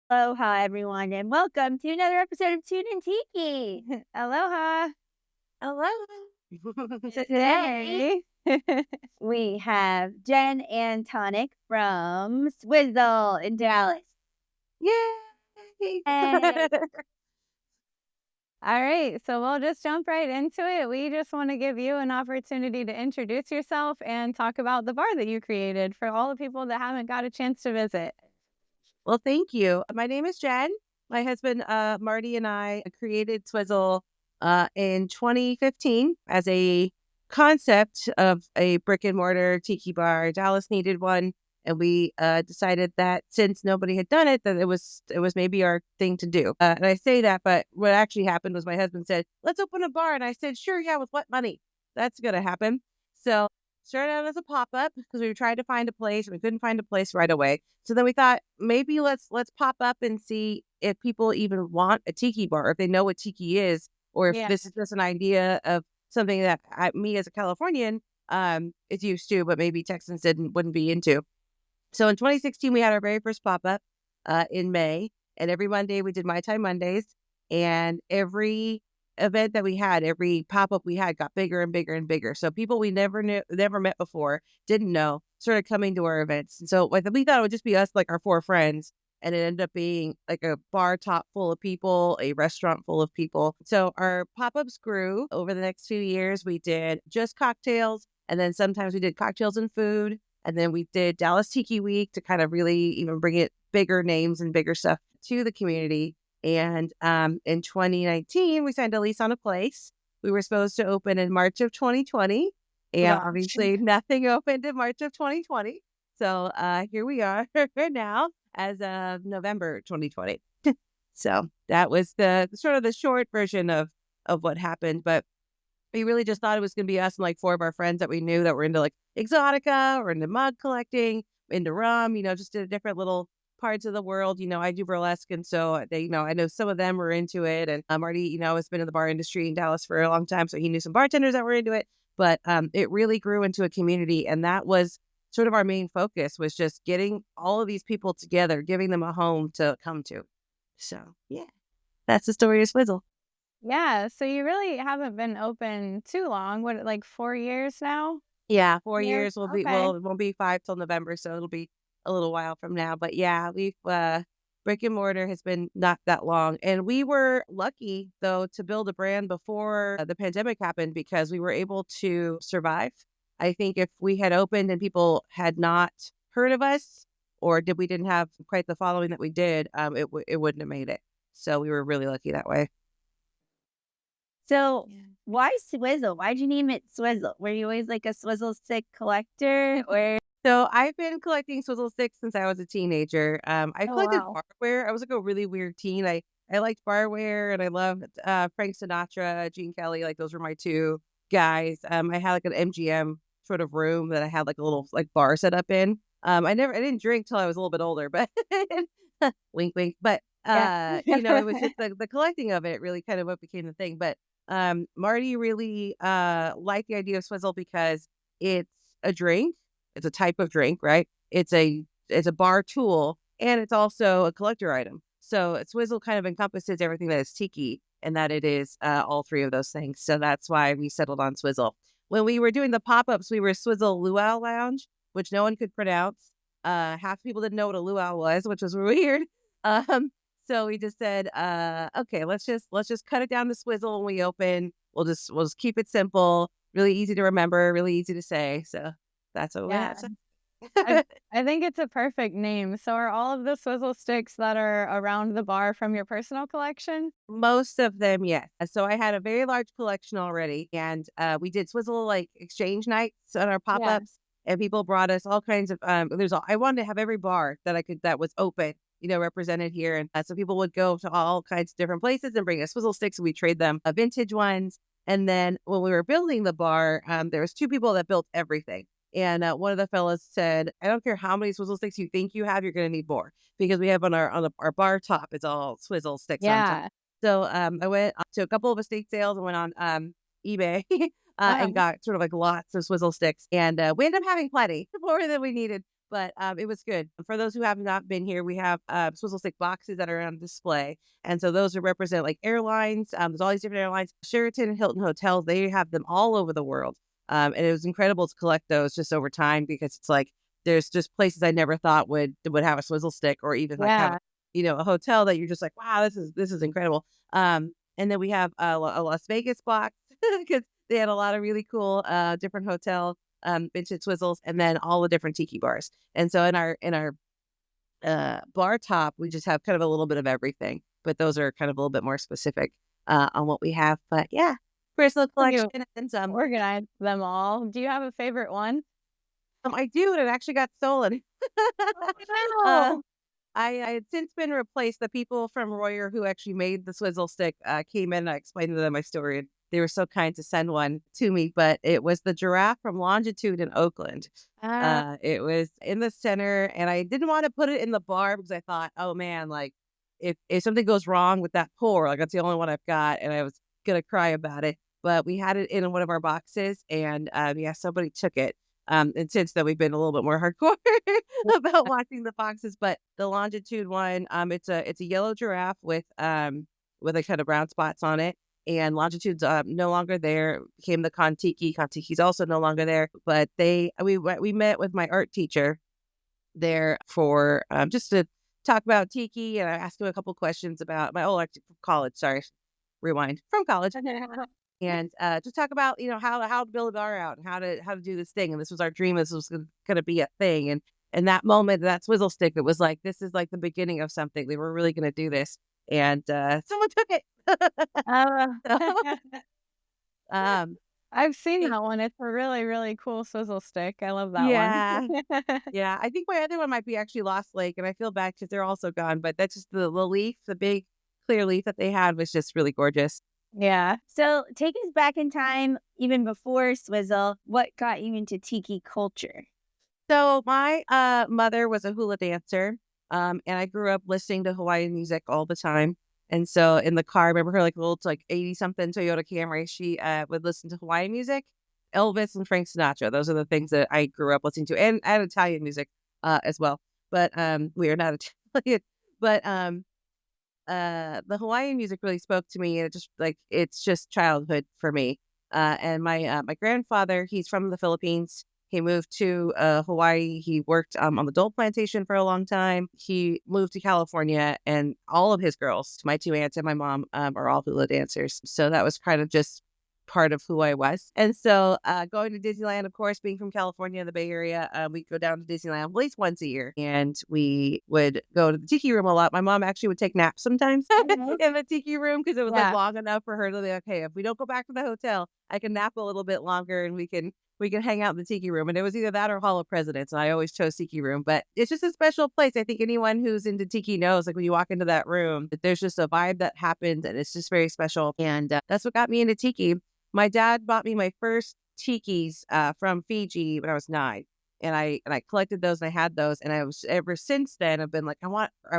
Aloha, everyone, and welcome to another episode of Tune and Tiki. Aloha. Hello. So today we have Jen Ann Tonic from Swizzle in Dallas. Yay! Hey. All right, so we'll just jump right into it. We just want to give you an opportunity to introduce yourself and talk about the bar that you created for all the people that haven't got a chance to visit. Well, thank you. My name is Jen. My husband, Marty, and I created Swizzle in 2015 as a concept of a brick and mortar tiki bar. Dallas needed one, and we decided that since nobody had done it, that it was maybe our thing to do. And I say that, but what actually happened was my husband said, "Let's open a bar," and I said, "Sure, yeah, with what money? That's gonna happen." So started out as a pop up because we were trying to find a place and we couldn't find a place right away. So then we thought maybe let's pop up and see if people even want a tiki bar, if they know what tiki is, or if Yeah. this is just an idea of something that me as a Californian is used to, but maybe Texans wouldn't be into. So in 2016, we had our very first pop up in May, and every Monday we did Mai Tai Mondays, and every event that we had, every pop up we had, got bigger and bigger and bigger. So people we never met before, didn't know, started coming to our events. And so like we thought it would just be us, like our four friends. And it ended up being like a bar top full of people, a restaurant full of people. So our pop ups grew over the next few years. We did just cocktails, and then sometimes we did cocktails and food. And then we did Dallas Tiki Week to kind of really even bring it bigger names and bigger stuff to the community. And in 2019, we signed a lease on a place. We were supposed to open in March of 2020. And Gosh. obviously, nothing opened in March of 2020. So here we are now as of November 2020. So that was the sort of the short version of what happened. But we really just thought it was going to be us and like four of our friends that we knew that were into like exotica or into mug collecting, into rum, just in different little parts of the world. I do burlesque. And so they, I know some of them were into it. And Marty, has been in the bar industry in Dallas for a long time. So he knew some bartenders that were into it. But it really grew into a community. And that was sort of our main focus, was just getting all of these people together, giving them a home to come to. So, yeah, that's the story of Swizzle. Yeah, so you really haven't been open too long. What, like 4 years now? Yeah, 4 Years? years will be Okay. well, it won't be 5 till November, so it'll be a little while from now, but yeah, we've, brick and mortar has been not that long, and we were lucky, though, to build a brand before the pandemic happened because we were able to survive. I think if we had opened and people had not heard of us or we didn't have quite the following that we did, it wouldn't have made it. So we were really lucky that way. So, Yeah. why Swizzle? Why'd you name it Swizzle? Were you always like a Swizzle stick collector or So I've been collecting Swizzle sticks since I was a teenager. I Oh, collected wow. barware. I was like a really weird teen. I liked barware and I loved Frank Sinatra, Gene Kelly. Like those were my two guys. I had like an MGM sort of room that I had like a little like bar set up in. I didn't drink till I was a little bit older, but wink, wink. But Yeah. it was just the collecting of it really kind of what became the thing. But Marty really liked the idea of Swizzle because it's a drink, it's a type of drink, right? It's a bar tool, and it's also a collector item. So Swizzle kind of encompasses everything that is tiki, and that it is all three of those things. So that's why we settled on Swizzle. When we were doing the pop ups, we were Swizzle Luau Lounge, which no one could pronounce. Half the people didn't know what a luau was, which was weird. Um, so we just said, okay, let's just cut it down to Swizzle when we open. We'll just keep it simple, really easy to remember, really easy to say. So that's what we Yeah. have. So I I think it's a perfect name. So are all of the Swizzle sticks that are around the bar from your personal collection? most of them, yes. So I had a very large collection already, and we did Swizzle like exchange nights on our pop Yeah. ups, and people brought us all kinds of. I wanted to have every bar that was open, represented here, and so people would go to all kinds of different places and bring us Swizzle sticks, and we trade them vintage ones. And then when we were building the bar, there was two people that built everything. And one of the fellas said, "I don't care how many Swizzle sticks you think you have, you're going to need more because we have our bar top. It's all Swizzle sticks on top." Yeah. So, I went to a couple of estate sales and went on, eBay, Uh-huh. and got sort of like lots of Swizzle sticks, and, we ended up having plenty, more than we needed. But it was good. For those who have not been here, we have Swizzle stick boxes that are on display. And so those represent like airlines. There's all these different airlines. Sheraton and Hilton hotels, they have them all over the world. And it was incredible to collect those just over time because it's like there's just places I never thought would have a swizzle stick or even like have Yeah. a hotel that you're just like, wow, this is incredible. And then we have a Las Vegas box because they had a lot of really cool different hotel vintage swizzles, and then all the different tiki bars. And so in our bar top, we just have kind of a little bit of everything, but those are kind of a little bit more specific on what we have. But yeah, personal You collection and some. organize them all. Do you have a favorite one? I do, and it actually got stolen. uh, Oh, I had since been replaced. The people from Royer who actually made the swizzle stick came in and I explained to them my story, and they were so kind to send one to me. But it was the giraffe from Longitude in Oakland. wow. It was in the center, and I didn't want to put it in the bar because I thought, oh man, like if something goes wrong with that pour, like that's the only one I've got, and I was gonna cry about it. But we had it in one of our boxes, and yeah, somebody took it. And since then, we've been a little bit more hardcore about watching the boxes. But the Longitude one, it's a yellow giraffe with a kind of brown spots on it. And Longitude's no longer there. Became the Kontiki. Kontiki's also no longer there. But we met with my art teacher there for just to talk about tiki, and I asked him a couple questions about my old art from college. Sorry, rewind from college, and just talk about how to build a bar out and how to do this thing. And this was our dream. This was going to be a thing. And that moment, that swizzle stick, it was like this is like the beginning of something. They were really going to do this, and someone took it. Uh, So, um, I've seen hey, that one. It's a really, really cool swizzle stick. I love that one. yeah, yeah. I think my other one might be actually Lost Lake, and I feel bad because they're also gone. But that's just the leaf, the big clear leaf that they had was just really gorgeous. Yeah. So take us back in time, even before Swizzle. What got you into tiki culture? So my mother was a hula dancer, and I grew up listening to Hawaiian music all the time. And so in the car, I remember her like a little like 80 something Toyota Camry. She would listen to Hawaiian music, Elvis and Frank Sinatra. Those are the things that I grew up listening to, and Italian music as well. But we are not Italian. But the Hawaiian music really spoke to me, and it's just childhood for me. And my grandfather, he's from the Philippines. He moved to Hawaii. He worked on the Dole plantation for a long time. He moved to California, and all of his girls, my two aunts and my mom, are all hula dancers. So that was kind of just part of who I was. And so going to Disneyland, of course, being from California, the Bay Area, we go down to Disneyland at least once a year. And we would go to the tiki room a lot. My mom actually would take naps sometimes in the tiki room because it was like Yeah. long enough for her to be okay, if we don't go back to the hotel, I can nap a little bit longer and we can hang out in the tiki room. And it was either that or Hall of Presidents. And I always chose tiki room. But it's just a special place. I think anyone who's into tiki knows, like when you walk into that room, that there's just a vibe that happens and it's just very special. And that's what got me into tiki. My dad bought me my first tikis from Fiji when I was 9. And I collected those and I had those. And I was ever since then I've been like, I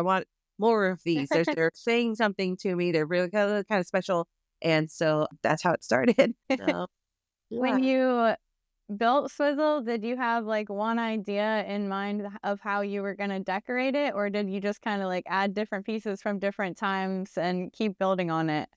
want more of these. They're saying something to me. They're really kind of special. And so that's how it started. So, When yeah. you built Swizzle, did you have like one idea in mind of how you were going to decorate it, or did you just kind of like add different pieces from different times and keep building on it?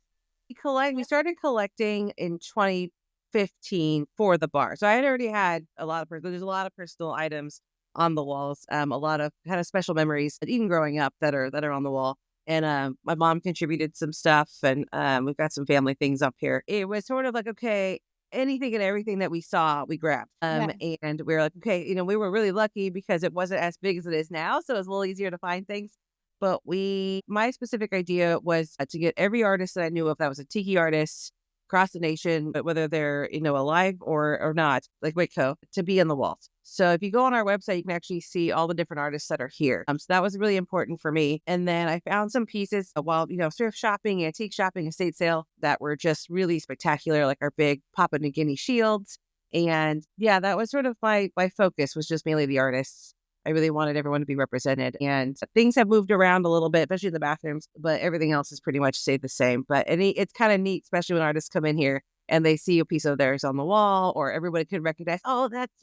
We started collecting in 2015 for the bar. So I had already had there's a lot of personal items on the walls, a lot of kind of special memories, even growing up that are on the wall. And my mom contributed some stuff, and we've got some family things up here. It was sort of like, okay, anything and everything that we saw, we grabbed. Yeah. And we were like, okay, we were really lucky because it wasn't as big as it is now, so it was a little easier to find things. But my specific idea was to get every artist that I knew of that was a tiki artist across the nation, but whether they're, alive or not, like Waco, to be on the walls. So if you go on our website, you can actually see all the different artists that are here. So that was really important for me. And then I found some pieces while, thrift shopping, antique shopping, estate sale that were just really spectacular, like our big Papua New Guinea shields. And yeah, that was sort of my focus, was just mainly the artists. I really wanted everyone to be represented, and things have moved around a little bit, especially in the bathrooms, but everything else is pretty much stayed the same. But it's kind of neat, especially when artists come in here and they see a piece of theirs on the wall, or everybody could recognize, oh, that's,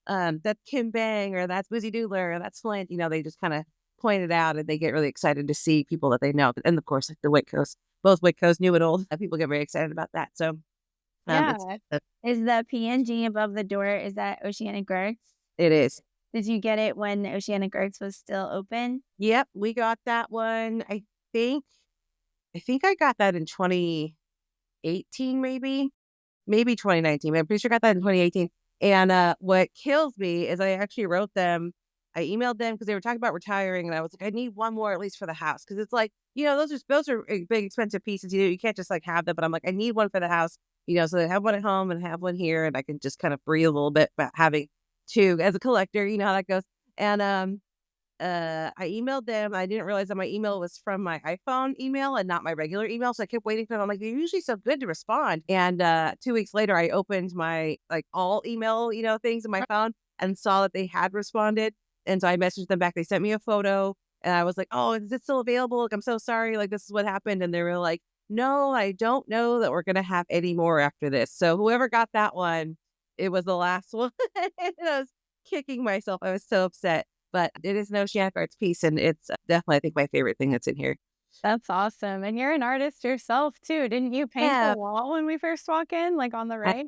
that's Kim Bang, or that's Boozy Doodler, or that's Flint. They just kind of point it out, and they get really excited to see people that they know. And of course, like the Whitcoast, both Whitcoast, new and old, people get very excited about that. So, it's Yeah. Is the PNG above the door, is that Oceanic Arts? it is. Did you get it when Oceanic Arts was still open? Yep, we got that one. Think I think I got that in 2018, maybe 2019. But I'm pretty sure I got that in 2018. And what kills me is I actually wrote them. I emailed them because they were talking about retiring, and I was like, I need one more at least for the house, because it's like, those are big expensive pieces. You can't just like have them. But I'm like, I need one for the house. So they have one at home and have one here, and I can just kind of breathe a little bit about having two as a collector. You know how that goes. And I emailed them. I didn't realize that my email was from my iPhone email and not my regular email. So I kept waiting for them. I'm like, they're usually so good to respond. And 2 weeks later, I opened my like all email, things in my phone, and saw that they had responded. And so I messaged them back. They sent me a photo, and I was like, oh, is it still available? Like, I'm so sorry. Like, this is what happened. And they were like, no, I don't know that we're going to have any more after this. So whoever got that one, it was the last one. And I was kicking myself. I was so upset. But it is an Oceanic Arts piece, and it's definitely, I think, my favorite thing that's in here. That's awesome. And you're an artist yourself too. Didn't you paint Yeah. the wall when we first walk in, like on the right?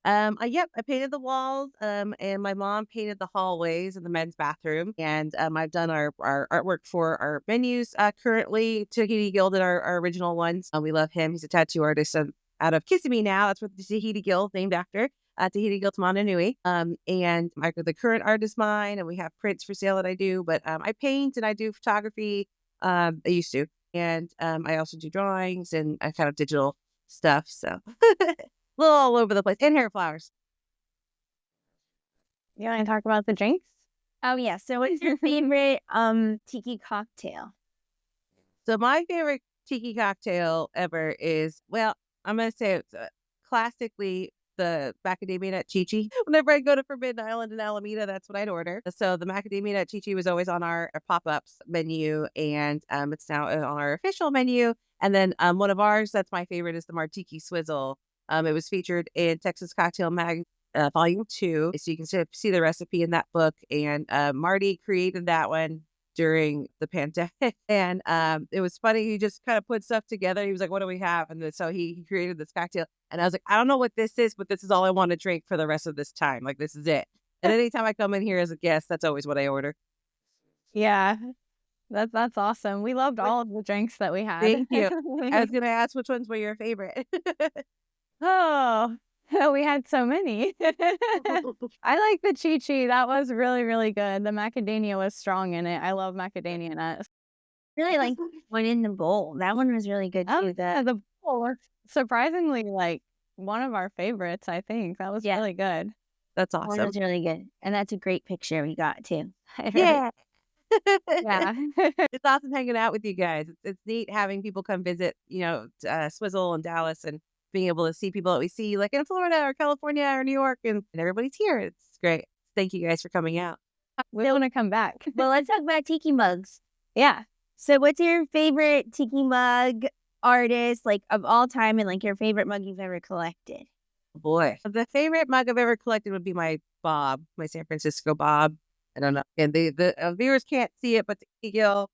I painted the walls, and my mom painted the hallways in the men's bathroom. And I've done our artwork for our menus currently. Tahiti Gilded our original ones. We love him. He's a tattoo artist out of Kissimmee now. That's what the Tahiti Guild named after. Tahiti Guild Mana Nui. And the current art is mine, and we have prints for sale that I do. But I paint and I do photography. I used to. And I also do drawings and kind of digital stuff. So a little all over the place. And hair flowers. You want to talk about the drinks? Oh yeah. So what's your favorite tiki cocktail? So my favorite tiki cocktail ever is, well, I'm going to say it's classically the macadamia nut chichi. Whenever I go to Forbidden Island in Alameda, that's what I'd order. So the macadamia nut chichi was always on our pop-ups menu, and it's now on our official menu. And then one of ours that's my favorite is the Martiki Swizzle. It was featured in Texas Cocktail Mag Volume 2, so you can see the recipe in that book. And Marty created that one during the pandemic. And it was funny. He just kind of put stuff together. He was like, what do we have? And so he created this cocktail. And I was like, I don't know what this is, but this is all I want to drink for the rest of this time. Like, this is it. And anytime I come in here as a guest, that's always what I order. Yeah. That's awesome. We loved all of the drinks that we had. Thank you. I was going to ask, which ones were your favorite? Oh, we had so many. I like the chi-chi. That was really, really good. The macadamia was strong in it. I love macadamia nuts. Really like one in the bowl. That one was really good too. Yeah, the bowl was surprisingly like one of our favorites, I think. That was really good. That's One awesome. was really good. And that's a great picture we got too. Yeah. Yeah. It's awesome hanging out with you guys. It's neat having people come visit, Swizzle and Dallas, and being able to see people that we see like in Florida or California or New York, and everybody's here. It's great. Thank you guys for coming out. We want to come back. Well, let's talk about tiki mugs. Yeah. So what's your favorite tiki mug artist, like of all time, and like your favorite mug you've ever collected? Boy, the favorite mug I've ever collected would be my Bob, my San Francisco Bob. I don't know. And the viewers can't see it, but the Tiki Gill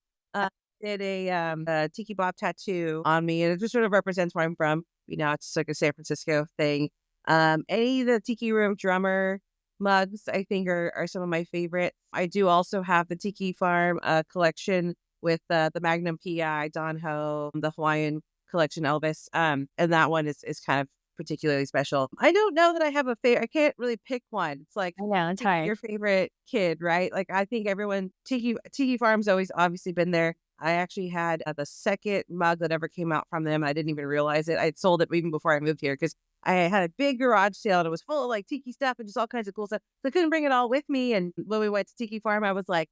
did a Tiki Bob tattoo on me, and it just sort of represents where I'm from. It's like a San Francisco thing. Any of the Tiki Room drummer mugs, I think, are some of my favorites. I do also have the Tiki Farm collection with the Magnum PI, Don Ho, the Hawaiian collection, Elvis. And that one is kind of particularly special. I don't know that I have a favorite. I can't really pick one. It's like, I know, it's hard. Your favorite kid, right? Like, I think everyone, Tiki Farm's always obviously been there. I actually had the second mug that ever came out from them. I didn't even realize it. I'd sold it even before I moved here because I had a big garage sale and it was full of like tiki stuff and just all kinds of cool stuff. So I couldn't bring it all with me. And when we went to Tiki Farm, I was like,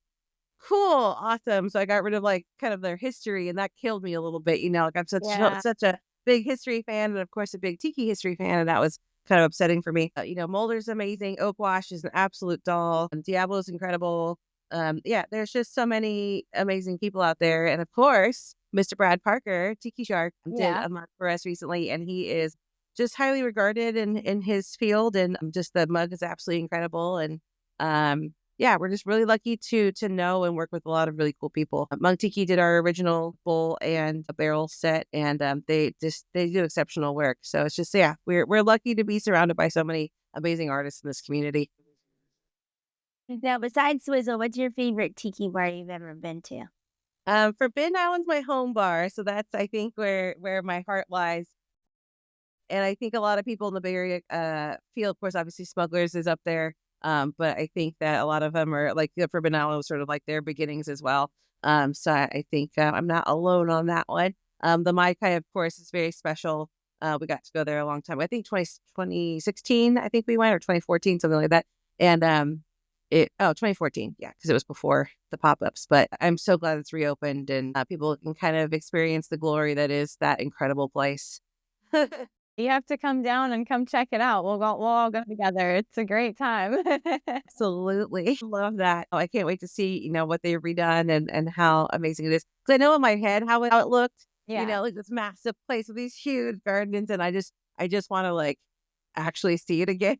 cool, awesome. So I got rid of like kind of their history, and that killed me a little bit. Like, I'm such a big history fan, and of course a big tiki history fan, and that was kind of upsetting for me. Mulder's amazing. Oak Wash is an absolute doll. Diablo's incredible. There's just so many amazing people out there. And of course, Mr. Brad Parker, Tiki Shark, did a mug for us recently, and he is just highly regarded in his field, and just the mug is absolutely incredible. And Yeah, we're just really lucky to know and work with a lot of really cool people. Monk Tiki did our original bowl and a barrel set, and they do exceptional work. So it's just, yeah, we're lucky to be surrounded by so many amazing artists in this community. Now, besides Swizzle, what's your favorite tiki bar you've ever been to? Forbidden Island's my home bar, so that's, I think, where my heart lies. And I think a lot of people in the Bay Area feel, of course, obviously Smugglers is up there. But I think that a lot of them are like, the Forbidden Island was sort of like their beginnings as well. So I think I'm not alone on that one. The Mai Kai, of course, is very special. We got to go there a long time. I think 2016, I think we went, or 2014, something like that. And 2014, yeah, because it was before the pop-ups. But I'm so glad it's reopened and people can kind of experience the glory that is that incredible place. You have to come down and come check it out. We'll all go together. It's a great time. Absolutely. Love that. Oh, I can't wait to see, what they've redone and how amazing it is. Because I know in my head how it looked, Yeah. like this massive place with these huge gardens. And I just want to like actually see it again.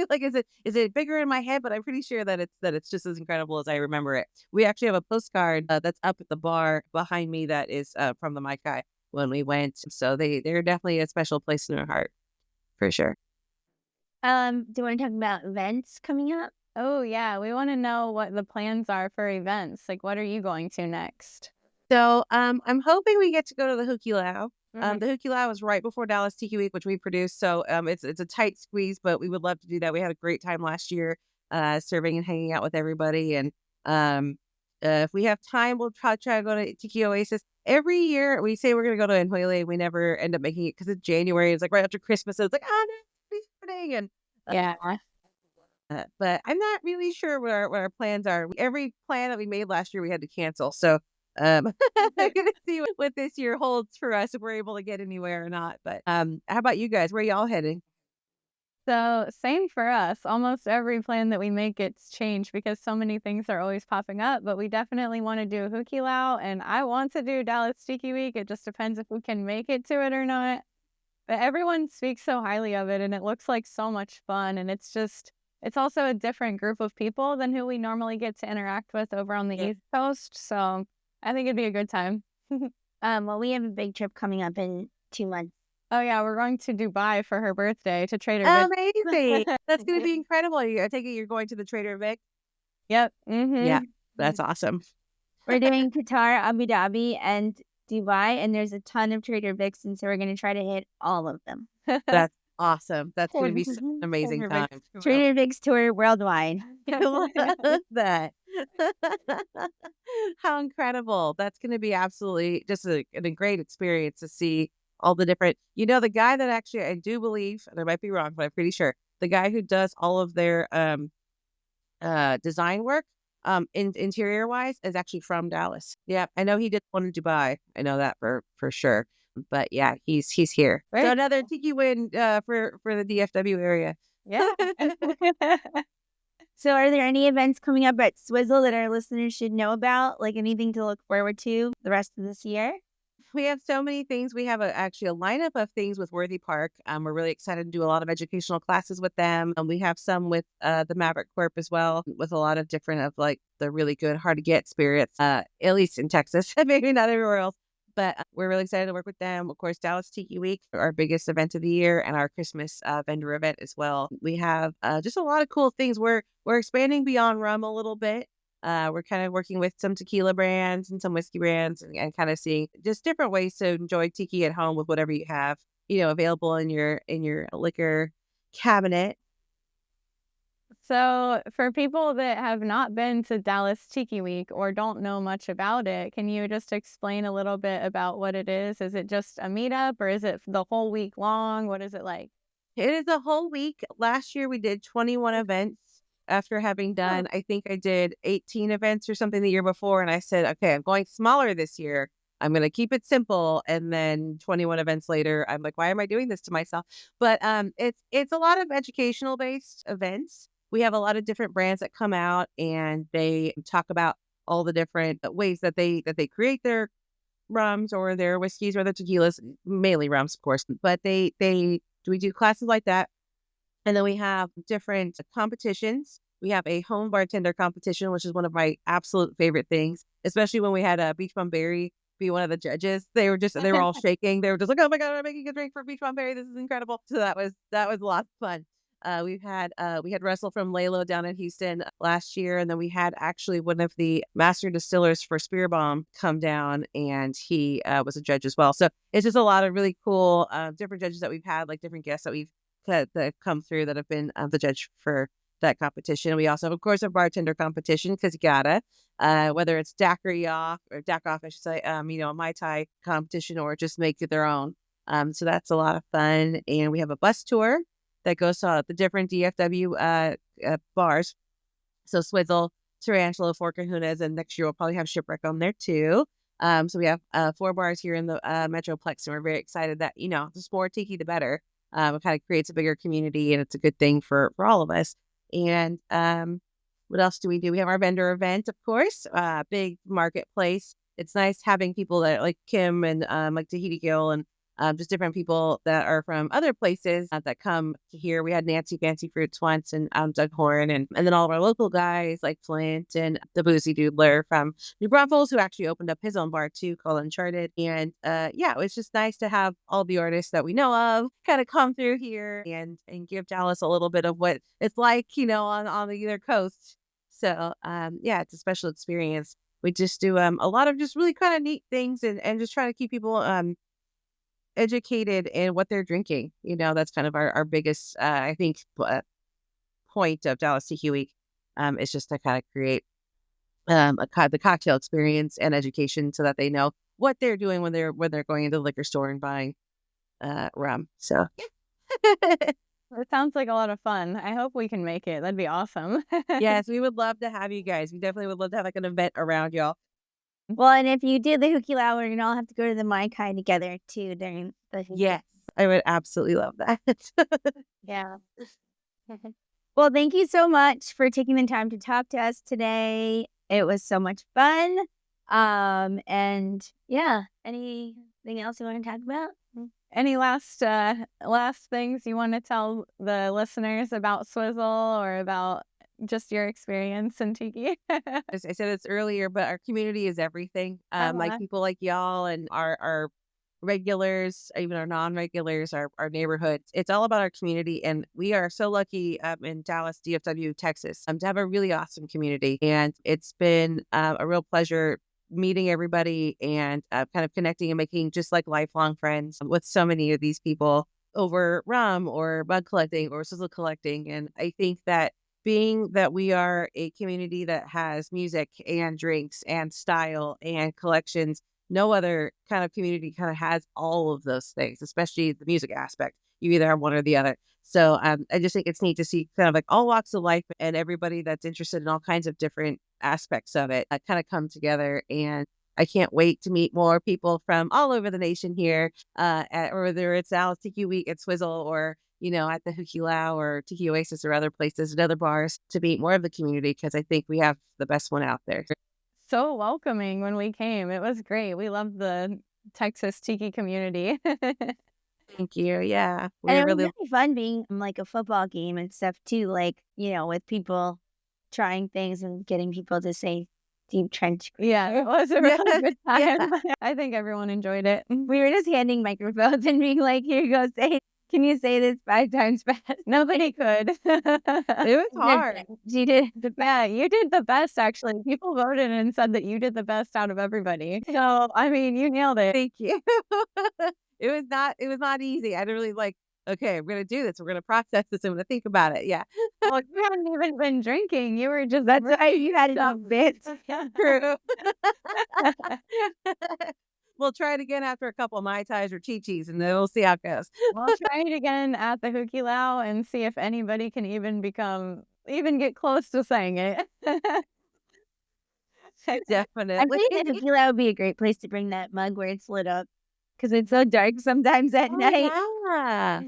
Like, is it bigger in my head? But I'm pretty sure that it's just as incredible as I remember it. We actually have a postcard that's up at the bar behind me that is from the Mai Kai when we went. So they're definitely a special place in our heart, for sure. Do you want to talk about events coming up? Oh, yeah. We want to know what the plans are for events. Like, what are you going to next? So I'm hoping we get to go to the Hukilau. Mhm. The Hukilau is right before Dallas Tiki Week, which we produce. So it's a tight squeeze, but we would love to do that. We had a great time last year, serving and hanging out with everybody. And if we have time, we'll try to go to Tiki Oasis. Every year we say we're going to go to Enhuele. We never end up making it because it's January. It's like right after Christmas. So it's like, oh, no, it's happening. And Yeah. but I'm not really sure what our plans are. Every plan that we made last year, we had to cancel. So I'm gonna see what this year holds for us, if we're able to get anywhere or not. But how about you guys? Where are y'all heading? So same for us. Almost every plan that we make gets changed because so many things are always popping up. But we definitely want to do Hukilau, and I want to do Dallas Tiki Week. It just depends if we can make it to it or not. But everyone speaks so highly of it, and it looks like so much fun. And it's also a different group of people than who we normally get to interact with over on the Yeah. East Coast. So I think it'd be a good time. Well, we have a big trip coming up in 2 months. Oh yeah, we're going to Dubai for her birthday to Trader Vic's. Amazing! That's gonna be incredible. I take it you're going to the Trader Vic. Yep. Yeah, Mm-hmm. that's awesome. We're doing Qatar, Abu Dhabi, and Dubai, and there's a ton of Trader Vic's, and so we're going to try to hit all of them. That's awesome. That's gonna be such an amazing Trader time. Vic's. Trader Vic's tour worldwide. I love that. How incredible. That's going to be absolutely just a great experience to see all the different, the guy that actually, I do believe, and I might be wrong, but I'm pretty sure, the guy who does all of their design work interior wise is actually from Dallas. Yeah, I know he did one in Dubai. I know that for sure. But yeah, he's here. Right. So another tiki win for the DFW area. Yeah. So are there any events coming up at Swizzle that our listeners should know about? Like anything to look forward to the rest of this year? We have so many things. We have actually a lineup of things with Worthy Park. We're really excited to do a lot of educational classes with them. We have some with the Maverick Corp as well, with a lot of different of like the really good, hard to get spirits, at least in Texas, maybe not everywhere else. But we're really excited to work with them. Of course, Dallas Tiki Week, our biggest event of the year, and our Christmas vendor event as well. We have just a lot of cool things. We're expanding beyond rum a little bit. We're kind of working with some tequila brands and some whiskey brands and kind of seeing just different ways to enjoy tiki at home with whatever you have, available in your liquor cabinet. So for people that have not been to Dallas Tiki Week or don't know much about it, can you just explain a little bit about what it is? Is it just a meetup or is it the whole week long? What is it like? It is a whole week. Last year we did 21 events after having done, I think I did 18 events or something the year before. And I said, okay, I'm going smaller this year. I'm going to keep it simple. And then 21 events later, I'm like, why am I doing this to myself? But it's a lot of educational based events. We have a lot of different brands that come out and they talk about all the different ways that they create their rums or their whiskeys or their tequilas, mainly rums, of course. But we do classes like that. And then we have different competitions We have a home bartender competition, which is one of my absolute favorite things, especially when we had Beach Bum Berry be one of the judges. They were all shaking. They were just like, "Oh my God, I'm making a drink for Beach Bum Berry. This is incredible." So that was a lot of fun. We had Russell from Lalo down in Houston last year, and then we had actually one of the master distillers for Spear Bomb come down, and he was a judge as well. So it's just a lot of really cool different judges that we've had, like different guests that have come through that have been the judge for that competition. We also have, of course, a bartender competition because you gotta, whether it's daiquiri off or DAC off, I should say, a Mai Tai competition or just make it their own. So that's a lot of fun. And we have a bus tour that goes to the different DFW bars. So Swizzle, Tarantula, Four Kahunas, and next year we'll probably have Shipwreck on there too. So we have 4 bars here in the Metroplex, and we're very excited that, the more tiki, the better. It kind of creates a bigger community, and it's a good thing for all of us. And what else do? We have our vendor event, of course, big marketplace. It's nice having people that like Kim and like Tahiti Gill and just different people that are from other places that come to here. We had Nancy Fancy Fruits once and Doug Horn and then all of our local guys like Flint and the Boozy Doodler from New Braunfels, who actually opened up his own bar too called Uncharted. And it was just nice to have all the artists that we know of kind of come through here and give Dallas a little bit of what it's like, on the either coast. So it's a special experience. We just do a lot of just really kind of neat things and just trying to keep people educated in what they're drinking. That's kind of our biggest, I think, point of Dallas Tiki Week is just to kind of create the cocktail experience and education so that they know what they're doing when they're going into the liquor store and buying rum. So It sounds like a lot of fun. I hope we can make it. That'd be awesome. Yes, we would love to have you guys. We definitely would love to have like an event around y'all. Well, and if you do the Hukilau, we're gonna all have to go to the Mai Kai together too during the Yes, I would absolutely love that. Yeah. Well, thank you so much for taking the time to talk to us today. It was so much fun. And yeah, anything else you want to talk about? Any last things you want to tell the listeners about Swizzle or about just your experience in Tiki? As I said this earlier, but our community is everything. Like people like y'all and our regulars, even our non-regulars, our neighborhoods. It's all about our community. And we are so lucky in Dallas, DFW, Texas, to have a really awesome community. And it's been a real pleasure meeting everybody and kind of connecting and making just like lifelong friends with so many of these people over rum or bug collecting or sizzle collecting. And I think that being that we are a community that has music and drinks and style and collections, no other kind of community kind of has all of those things, especially the music aspect. You either have one or the other. So I just think it's neat to see kind of like all walks of life and everybody that's interested in all kinds of different aspects of it kind of come together. And I can't wait to meet more people from all over the nation here, or whether it's Dallas Tiki Week at Swizzle or at the Hukilau or Tiki Oasis or other places and other bars to meet more of the community, because I think we have the best one out there. So welcoming when we came. It was great. We love the Texas Tiki community. Thank you. Yeah. And it was really fun being like a football game and stuff too, like, with people trying things and getting people to say deep trench. Yeah, it was a really good time. Yeah. I think everyone enjoyed it. We were just handing microphones and being like, here you go, can you say this 5 times fast? Nobody could. It was hard. You did yeah, you did the best, actually. People voted and said that you did the best out of everybody. So, I mean, you nailed it. Thank you. It was not easy. I really okay, we're going to do this. We're going to process this. I'm going to think about it. Yeah. Well, you hadn't even been drinking. You were just, that's why you had enough bits. True. We'll try it again after a couple of Mai Tais or Chi-Chis, and then we'll see how it goes. We'll try it again at the Hukilau and see if anybody can even get close to saying it. Definitely. I think the Hukilau would be a great place to bring that mug where it's lit up, because it's so dark sometimes at night. Yeah.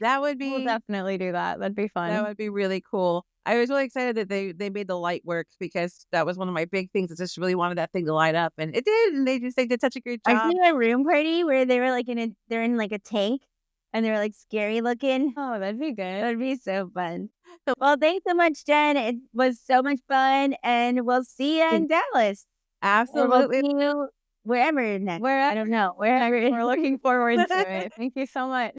That would be... We'll definitely do that. That'd be fun. That would be really cool. I was really excited that they made the light work, because that was one of my big things. I just really wanted that thing to light up, and it did. And they did such a great job. I seen a room party where they were like they're in like a tank, and they're like scary looking. Oh, that'd be That good. would be so fun. Well, thanks so much, Jen. It was so much fun, and we'll see you in Dallas. Or we'll Absolutely. see you wherever next. I Wherever don't know. Wherever. we're looking forward to it. Thank you so much.